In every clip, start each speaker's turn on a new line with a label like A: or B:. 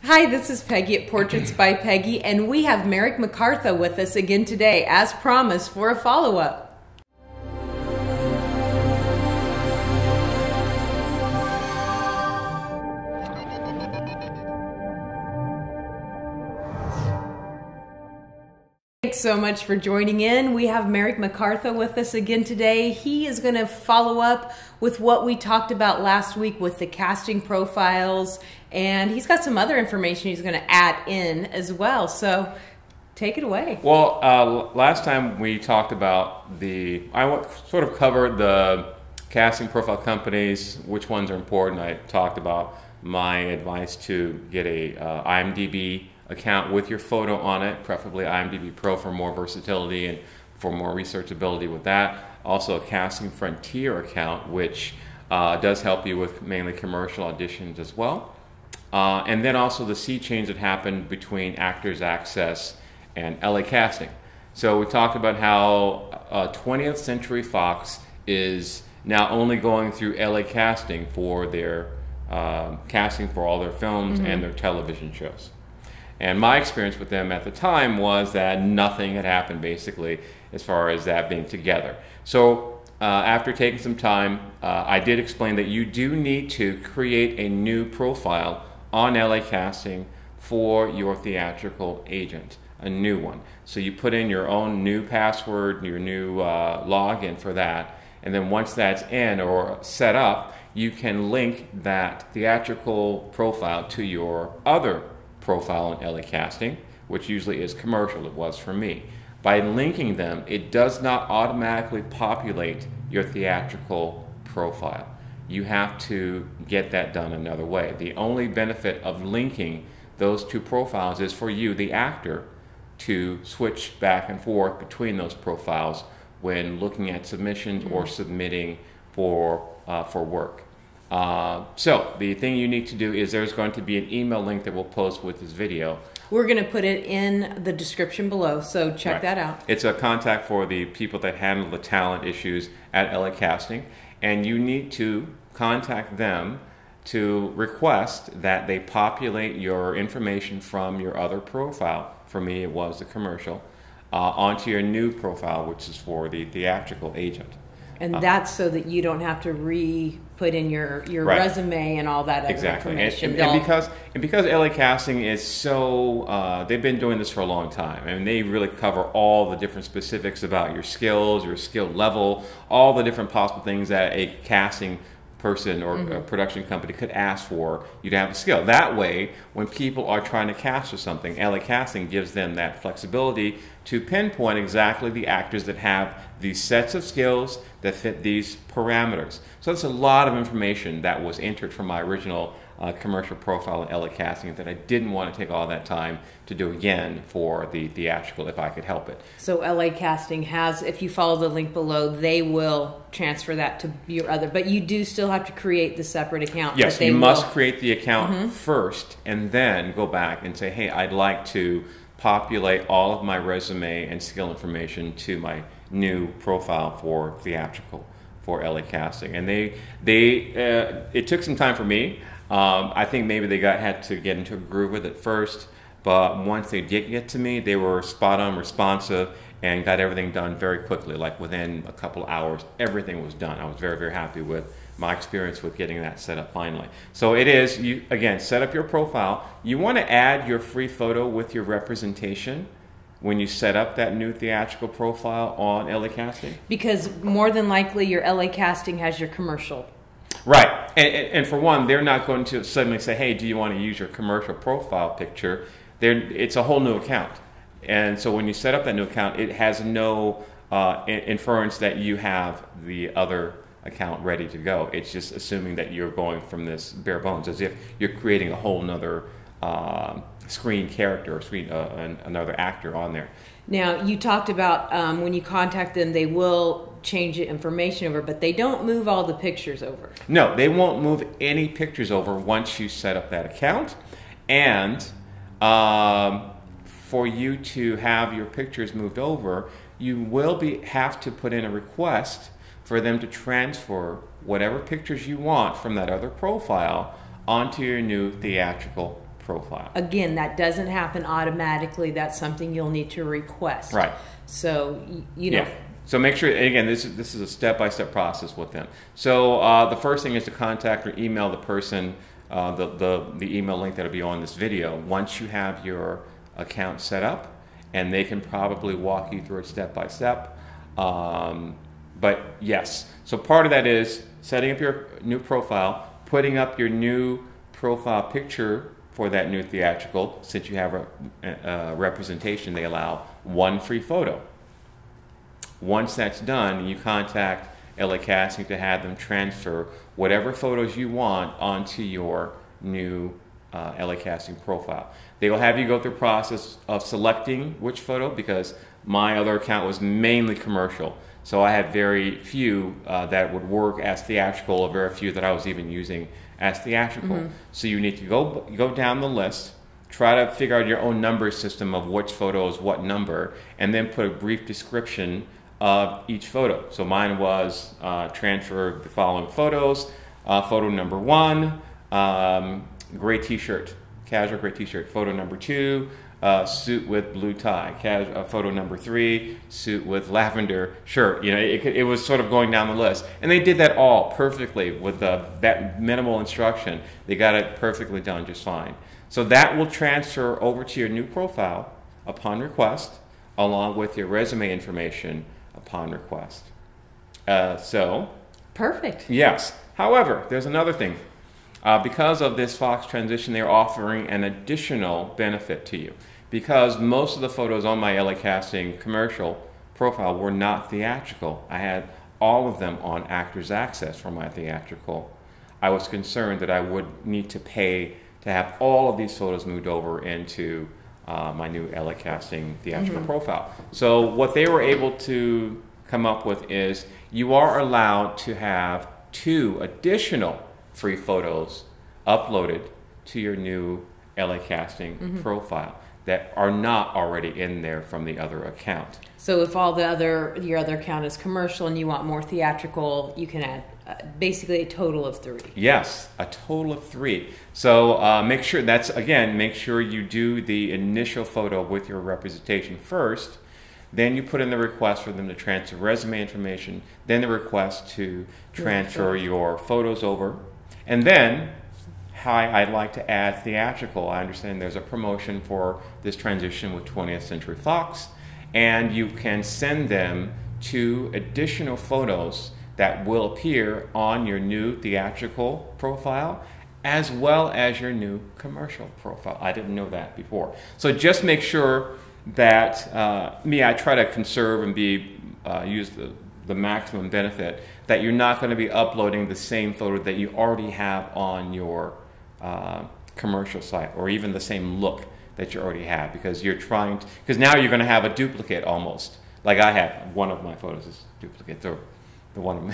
A: Hi, this is Peggy at Portraits by Peggy, and we have Merrick McCartha with us again today, as promised, for a follow-up. Thanks so much for joining in. We have Merrick McCartha with us again today. He is going to follow up with what we talked about last week with the casting profiles, and he's got some other information he's going to add in as well. So take it away.
B: Well, last time we talked about I sort of covered the casting profile companies, which ones are important. I talked about my advice to get a IMDb account with your photo on it, preferably IMDb Pro for more versatility and for more researchability with that. Also a Casting Frontier account, which does help you with mainly commercial auditions as well. And then also the sea change that happened between Actors Access and LA Casting. So we talked about how 20th Century Fox is now only going through LA Casting for their casting for all their films and their television shows. And my experience with them at the time was that nothing had happened, basically, as far as that being together. So after taking some time, I did explain that you do need to create a new profile on LA Casting for your theatrical agent, a new one. So you put in your own new password, your new login for that, and then once that's in or set up, you can link that theatrical profile to your other profile in LA Casting, which usually is commercial. It was for me. By linking them, it does not automatically populate your theatrical profile. You have to get that done another way. The only benefit of linking those two profiles is for you, the actor, to switch back and forth between those profiles when looking at submissions or submitting for work. So the thing you need to do is there's going to be an email link that we'll post with this video.
A: We're going to put it in the description below, so check that out.
B: It's a contact for the people that handle the talent issues at LA Casting, and you need to contact them to request that they populate your information from your other profile. For me, it was the commercial, onto your new profile, which is for the theatrical agent.
A: And that's so that you don't have to re-put in your resume and all that other information.
B: And because LA Casting is so, they've been doing this for a long time. I mean, they really cover all the different specifics about your skills, your skill level, all the different possible things that a casting person or a production company could ask for you to have a skill. That way, when people are trying to cast for something, LA Casting gives them that flexibility to pinpoint exactly the actors that have these sets of skills that fit these parameters. So that's a lot of information that was entered from my original commercial profile in LA Casting that I didn't want to take all that time to do again for the theatrical if I could help it.
A: So LA Casting has, if you follow the link below, they will transfer that to your other, but you do still have to create the separate account.
B: Yes, you must create the account first and then go back and say, hey, I'd like to populate all of my resume and skill information to my new profile for theatrical for LA Casting. And it took some time for me. I think maybe they had to get into a groove with it first, but once they did get to me, they were spot on, responsive, and got everything done very quickly. Like within a couple hours, everything was done. I was very, very happy with my experience with getting that set up finally. So it is, you again, set up your profile. You want to add your free photo with your representation when you set up that new theatrical profile on LA Casting.
A: Because more than likely your LA Casting has your commercial.
B: Right, and for one, they're not going to suddenly say, hey, do you want to use your commercial profile picture? It's a whole new account. And so when you set up that new account, it has no inference that you have the other account ready to go. It's just assuming that you're going from this bare bones, as if you're creating a whole nother screen character or another actor on there.
A: Now, you talked about when you contact them, they will change the information over, but they don't move all the pictures over.
B: No, they won't move any pictures over once you set up that account. And for you to have your pictures moved over, you will have to put in a request for them to transfer whatever pictures you want from that other profile onto your new theatrical profile.
A: Again, that doesn't happen automatically. That's something you'll need to request.
B: Right.
A: So, you know.
B: Yeah. So make sure, again, this is a step-by-step process with them. So the first thing is to contact or email the person, the email link that will be on this video, once you have your account set up, and they can probably walk you through it step by step. But yes, so part of that is setting up your new profile, putting up your new profile picture for that new theatrical. Since you have a representation, they allow one free photo. Once that's done, you contact LA Casting to have them transfer whatever photos you want onto your new LA Casting profile. They will have you go through the process of selecting which photo, because my other account was mainly commercial. So I had very few that would work as theatrical, or very few that I was even using as theatrical. Mm-hmm. So you need to go down the list, try to figure out your own number system of which photo is what number, and then put a brief description of each photo. So mine was transfer the following photos. Photo number 1, gray t-shirt, casual gray t-shirt. Photo number 2, suit with blue tie. Photo number 3, suit with lavender shirt. You know, it was sort of going down the list, and they did that all perfectly with that minimal instruction. They got it perfectly done, just fine. So that will transfer over to your new profile upon request, along with your resume information upon request. So
A: perfect.
B: Yes. However, there's another thing. Because of this Fox transition, they're offering an additional benefit to you. Because most of the photos on my LA Casting commercial profile were not theatrical. I had all of them on Actors Access for my theatrical. I was concerned that I would need to pay to have all of these photos moved over into my new LA Casting theatrical mm-hmm. profile. So what they were able to come up with is you are allowed to have 2 additional free photos uploaded to your new LA Casting mm-hmm. profile that are not already in there from the other account.
A: So if your other account is commercial and you want more theatrical, you can add basically a total of 3.
B: Yes, a total of 3. So make sure you do the initial photo with your representation first. Then you put in the request for them to transfer resume information. Then the request to transfer your photos over. And then, hi, I'd like to add theatrical. I understand there's a promotion for this transition with 20th Century Fox. And you can send them 2 additional photos that will appear on your new theatrical profile, as well as your new commercial profile. I didn't know that before. So just make sure that, I try to conserve and use the maximum benefit, that you're not going to be uploading the same photo that you already have on your commercial site, or even the same look that you already have, because now you're going to have a duplicate almost. Like I have, one of my photos is duplicate, the one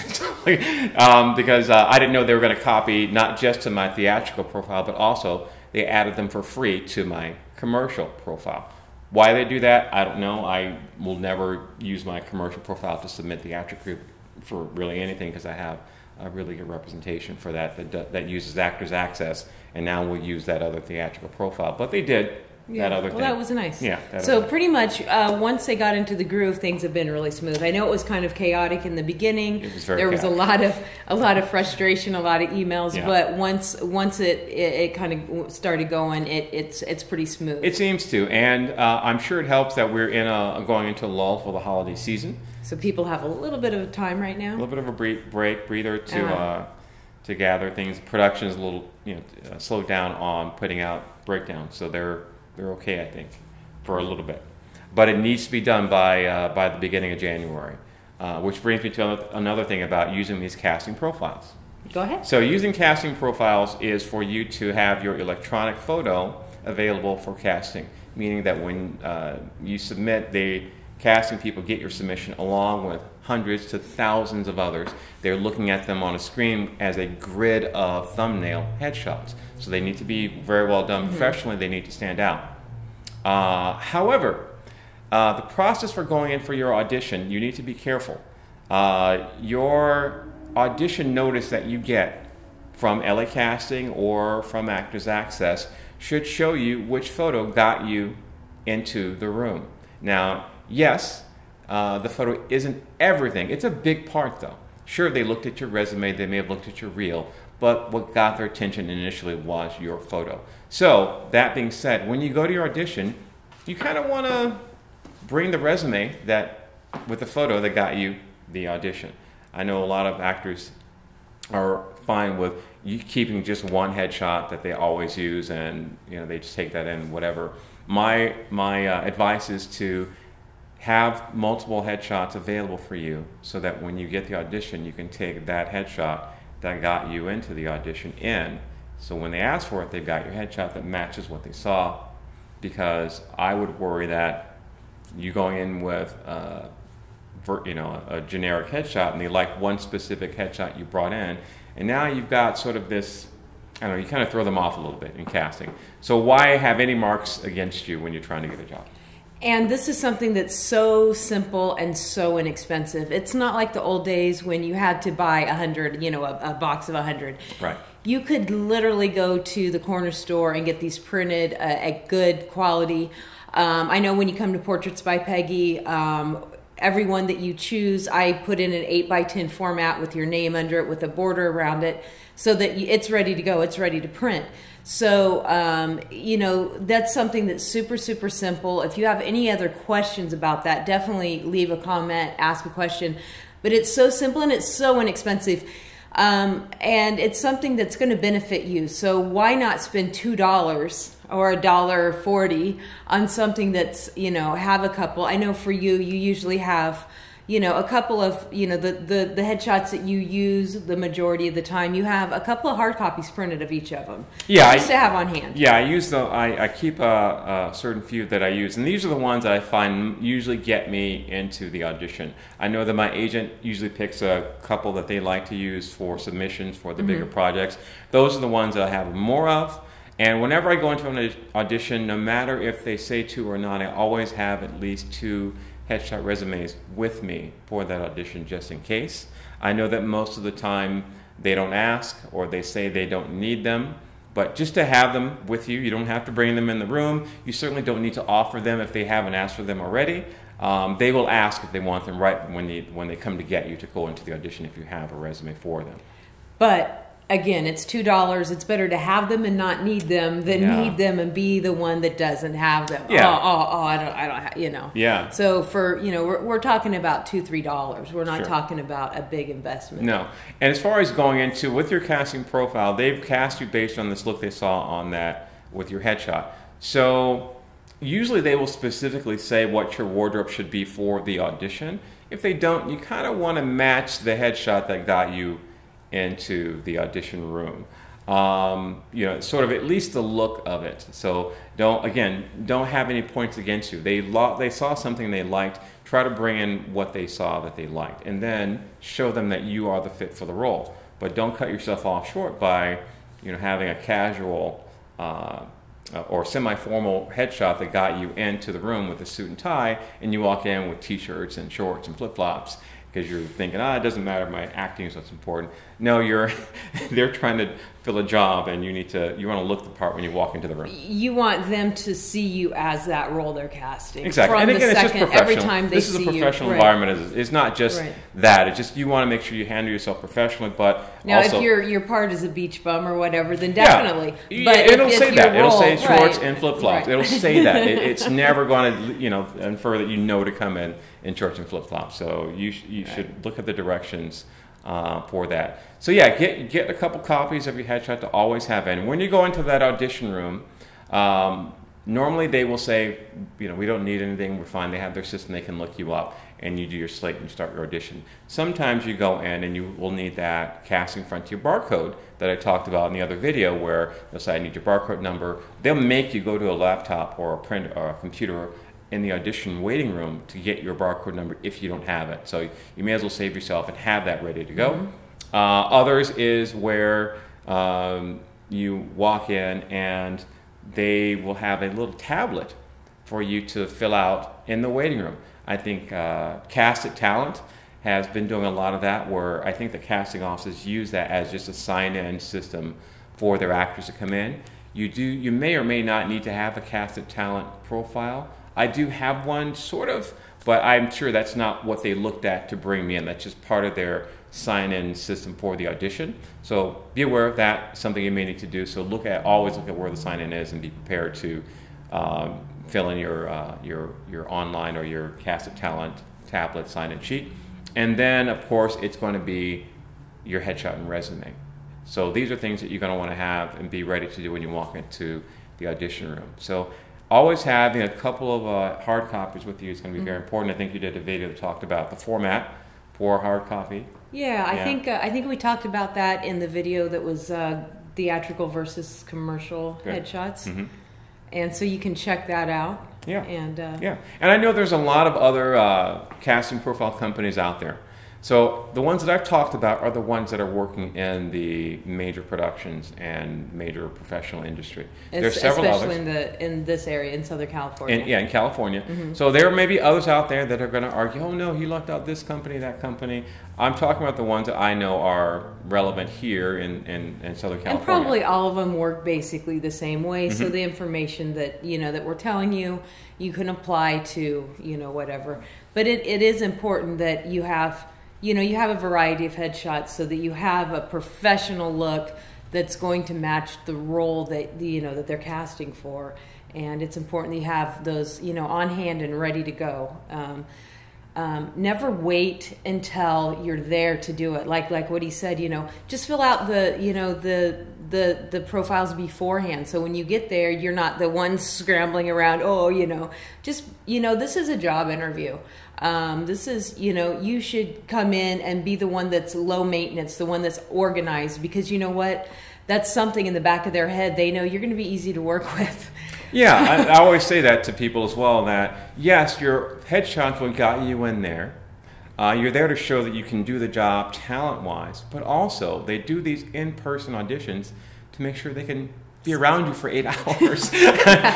B: because I didn't know they were going to copy not just to my theatrical profile, but also they added them for free to my commercial profile. Why they do that, I don't know. I will never use my commercial profile to submit theatrically for really anything, because I have a really good representation for that uses Actors Access, and now we'll use that other theatrical profile. But they did.
A: Yeah.
B: That other thing.
A: That was nice.
B: Yeah.
A: So pretty much, once they got into the groove, things have been really smooth. I know it was kind of chaotic in the beginning.
B: It was very
A: There was
B: chaotic.
A: a lot of frustration, a lot of emails.
B: Yeah.
A: But once it kind of started going, it's pretty smooth.
B: It seems to, and I'm sure it helps that we're going into a lull for the holiday season.
A: So people have a little bit of time right now.
B: A little bit of a breather to gather things. Production is a little slowed down on putting out breakdowns, so they're okay, I think, for a little bit. But it needs to be done by the beginning of January, which brings me to another thing about using these casting profiles.
A: Go ahead.
B: So using casting profiles is for you to have your electronic photo available for casting, meaning that when you submit, the casting people get your submission along with hundreds to thousands of others. They're looking at them on a screen as a grid of thumbnail headshots. So they need to be very well done mm-hmm. professionally. They need to stand out. However, the process for going in for your audition, you need to be careful. Your audition notice that you get from LA Casting or from Actors Access should show you which photo got you into the room. Now, yes, the photo isn't everything. It's a big part, though. Sure, they looked at your resume, they may have looked at your reel, but what got their attention initially was your photo. So, that being said, when you go to your audition, you kind of want to bring the resume with the photo that got you the audition. I know a lot of actors are fine with you keeping just one headshot that they always use, and they just take that in, whatever. My advice is to have multiple headshots available for you so that when you get the audition, you can take that headshot that got you into the audition in. So when they ask for it, they've got your headshot that matches what they saw, because I would worry that you going in with a generic headshot and they like one specific headshot you brought in, and now you've got sort of this, I don't know, you kind of throw them off a little bit in casting. So why have any marks against you when you're trying to get a job?
A: And this is something that's so simple and so inexpensive. It's not like the old days when you had to buy 100, a box of 100.
B: Right.
A: You could literally go to the corner store and get these printed at good quality. I know when you come to Portraits by Peggy, everyone that you choose, I put in an 8x10 format with your name under it with a border around it so that it's ready to go. It's ready to print. So, that's something that's super, super simple. If you have any other questions about that, definitely leave a comment, ask a question. But it's so simple and it's so inexpensive. And it's something that's going to benefit you. So why not spend $2 or $1.40 on something that's, have a couple. I know for you, you usually have, a couple of, the headshots that you use the majority of the time, you have a couple of hard copies printed of each of them.
B: Yeah.
A: Just to have on hand.
B: Yeah, I keep a certain few that I use, and these are the ones that I find usually get me into the audition. I know that my agent usually picks a couple that they like to use for submissions for the bigger projects. Those are the ones that I have more of. And whenever I go into an audition, no matter if they say to or not, I always have at least 2 headshot resumes with me for that audition, just in case. I know that most of the time they don't ask, or they say they don't need them, but just to have them with you, you don't have to bring them in the room. You certainly don't need to offer them if they haven't asked for them already. They will ask if they want them right when they come to get you to go into the audition if you have a resume for them.
A: But again, it's $2. It's better to have them and not need them than need them and be the one that doesn't have them.
B: Yeah.
A: I don't,
B: Yeah.
A: So for, we're talking about $2, $3. We're not talking about a big investment.
B: No. And as far as going into, with your casting profile, they've cast you based on this look they saw on that with your headshot. So usually they will specifically say what your wardrobe should be for the audition. If they don't, you kind of want to match the headshot that got you into the audition room. Sort of at least the look of it. So don't have any points against you. They saw something they liked, try to bring in what they saw that they liked, and then show them that you are the fit for the role. But don't cut yourself off short by having a casual or semi-formal headshot that got you into the room with a suit and tie, and you walk in with t-shirts and shorts and flip-flops, because you're thinking, it doesn't matter, my acting is what's important. No, they're trying to fill a job, and you want to look the part when you walk into the room. You
A: want them to see you as that role they're casting.
B: Exactly.
A: From
B: and again,
A: the
B: it's
A: second,
B: just professional.
A: every time they
B: this is
A: see
B: a professional
A: you.
B: environment. It's not just that. It's just you want to make sure you handle yourself professionally, but
A: now
B: also,
A: if your part is a beach bum or whatever, then definitely.
B: Yeah.
A: But
B: it'll say that. It'll say shorts and flip-flops.
A: Right.
B: It'll say that. It's never going to infer that to come in shorts and flip-flops. So you should look at the directions for that. So yeah, get a couple copies of your headshot to always have in. When you go into that audition room, normally they will say, we don't need anything, we're fine. They have their system, they can look you up, and you do your slate and you start your audition. Sometimes you go in and you will need that casting frontier barcode that I talked about in the other video, where they'll say, I need your barcode number. They'll make you go to a laptop or a print or a computer in the audition waiting room to get your barcode number if you don't have it. So you may as well save yourself and have that ready to go. Others is where you walk in and they will have a little tablet for you to fill out in the waiting room. I think Cast at Talent has been doing a lot of that, where I think the casting offices use that as just a sign-in system for their actors to come in. You may or may not need to have a casted talent profile. I do have one, sort of, but I'm sure that's not what they looked at to bring me in. That's just part of their sign-in system for the audition. So be aware of that, something you may need to do. So always look at where the sign-in is and be prepared to fill in your online or your casted talent tablet sign-in sheet. And then, of course, it's going to be your headshot and resume. So these are things that you're going to want to have and be ready to do when you walk into the audition room. So always having a couple of hard copies with you is going to be very important. I think you did a video that talked about the format for hard copy.
A: Yeah, I think we talked about that in the video that was theatrical versus commercial headshots. Mm-hmm. And so you can check that out.
B: Yeah.
A: And
B: I know there's a lot of other casting profile companies out there. So the ones that I've talked about are the ones that are working in the major productions and major professional industry. There's several others.
A: Especially in this area, in Southern California.
B: In California.
A: Mm-hmm.
B: So there may be others out there that are going to argue, oh no, he left out this company, that company. I'm talking about the ones that I know are relevant here in Southern California.
A: And probably all of them work basically the same way.
B: Mm-hmm.
A: So the information that that we're telling you, you can apply to whatever. But it is important that you have a variety of headshots so that you have a professional look that's going to match the role that that they're casting for. And it's important that you have those on hand and ready to go. Never wait until you're there to do it. Like what he said, just fill out the profiles beforehand. So when you get there, you're not the one scrambling around. This is a job interview. This is, you should come in and be the one that's low maintenance, the one that's organized, because you know what? That's something in the back of their head. They know you're going to be easy to work with.
B: Yeah, I always say that to people as well, that yes, your headshots what got you in there. You're there to show that you can do the job talent-wise, but also they do these in-person auditions to make sure they can be around you for 8 hours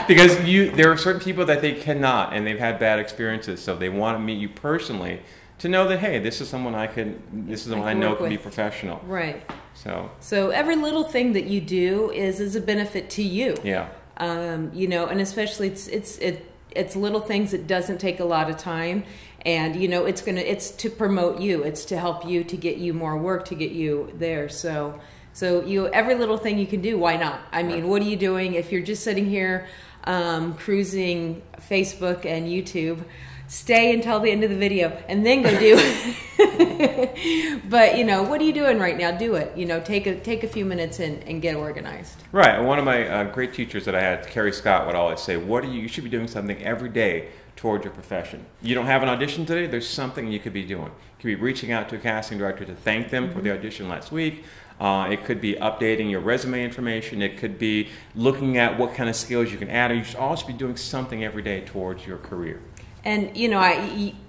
B: because there are certain people that they cannot, and they've had bad experiences, so they want to meet you personally to know that, hey, this is someone I know can be professional.
A: Right.
B: So
A: every little thing that you do is a benefit to you.
B: Yeah.
A: And especially it's little things that doesn't take a lot of time, and it's to promote you, it's to help you, to get you more work, to get you there. So every little thing you can do, why not? I mean, what are you doing if you're just sitting here cruising Facebook and YouTube? Stay until the end of the video and then go do it. But what are you doing right now? Do it. Take a few minutes and get organized.
B: Right. One of my great teachers that I had, Carrie Scott, would always say, you should be doing something every day toward your profession. You don't have an audition today, there's something you could be doing. You could be reaching out to a casting director to thank them for the audition last week. It could be updating your resume information. It could be looking at what kind of skills you can add. Or you should also be doing something every day towards your career.
A: And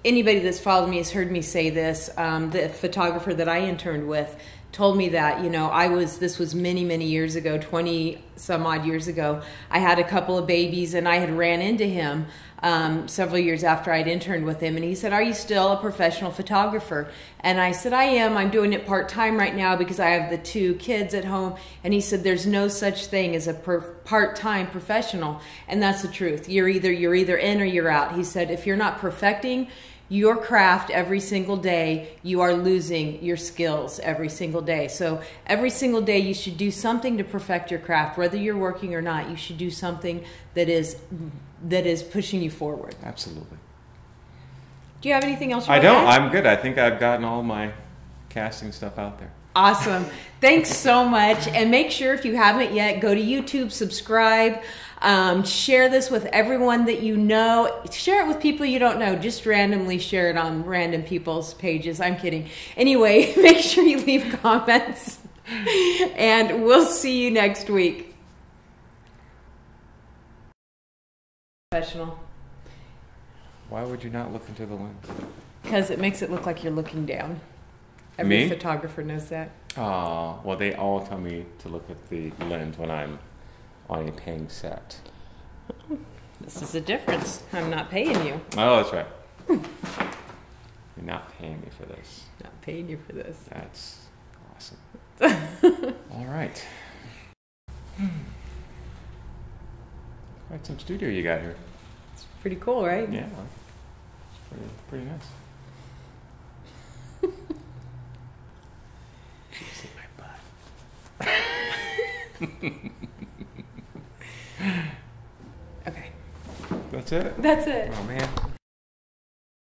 A: anybody that's followed me has heard me say this. The photographer that I interned with told me that this was many years ago, 20 some odd years ago. I had a couple of babies, and I had ran into him several years after I'd interned with him, and he said, "Are you still a professional photographer?" And I said, "I am. I'm doing it part-time right now because I have the 2 kids at home." And he said, "There's no such thing as a part-time professional," and that's the truth. You're either in or you're out. He said, if you're not perfecting your craft every single day, you are losing your skills every single day. So every single day you should do something to perfect your craft. Whether you're working or not, you should do something that is pushing you forward.
B: Absolutely.
A: Do you have anything else you
B: want
A: to
B: don't.
A: add?
B: I'm good. I think I've gotten all my casting stuff out there.
A: Awesome. Thanks so much. And make sure, if you haven't yet, go to YouTube, subscribe, share this with everyone that you know. Share it with people you don't know. Just randomly share it on random people's pages. I'm kidding. Anyway, make sure you leave comments. And we'll see you next week. Professional.
B: Why would you not look into the lens?
A: Because it makes it look like you're looking down. Every
B: Me?
A: photographer knows that.
B: Oh, well, they all tell me to look at the lens when I'm on a paying set.
A: This is the difference. I'm not paying you.
B: Oh, that's right. You're not paying me for this.
A: Not paying you for this.
B: That's awesome. All right. Quite some studio you got here.
A: It's pretty cool, right?
B: Yeah. It's pretty nice. See my butt.
A: Okay.
B: That's it?
A: That's it.
B: Oh, man.